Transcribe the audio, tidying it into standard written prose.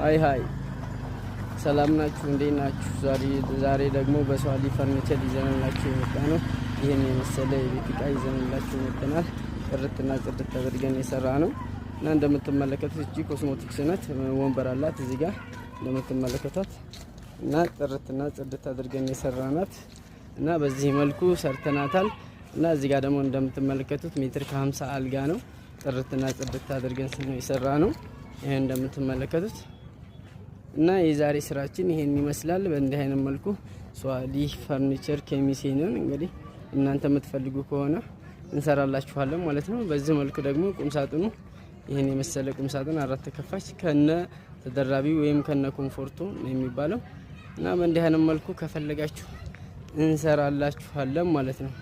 ሃይ ሰላም ናችሁ? እንዴት ናችሁ? ዛሬ ደግሞ በሷሊ ፈርኒቸር ይዘንላችሁ የመጣነው ይሄን የመሰለ የቤት ዕቃ ይዘንላችሁ መጥተናል። ጥርትና ጽድት አድርገን የሰራ ነው እና እንደምትመለከቱት እቺ ኮስሞቲክስ ናት። ወንበር አላት እዚህ ጋር እንደምትመለከቷት እና ጥርትና ጽድት አድርገን የሰራናት እና በዚህ መልኩ ሰርተናታል። እና እዚህ ጋር ደግሞ እንደምትመለከቱት ሜትር ከ50 አልጋ ነው። ጥርትና ጽድት አድርገን ነው የሰራ ነው። ይሄ እንደምትመለከቱት እና የዛሬ ስራችን ይሄን ይመስላል። በእንዲህ አይነት መልኩ ሷሊ ፈርኒቸር ከሚሴ ነን። እንግዲህ እናንተ የምትፈልጉ ከሆነ እንሰራላችኋለን ማለት ነው። በዚህ መልኩ ደግሞ ቁምሳጥኑ ይሄን የመሰለ ቁምሳጥን 4 ተከፋች ከነ ተደራቢ ወይም ከነ ኮምፎርቱ ነው የሚባለው እና በእንዲህ አይነት መልኩ ከፈለጋችሁ እንሰራላችኋለን ማለት ነው።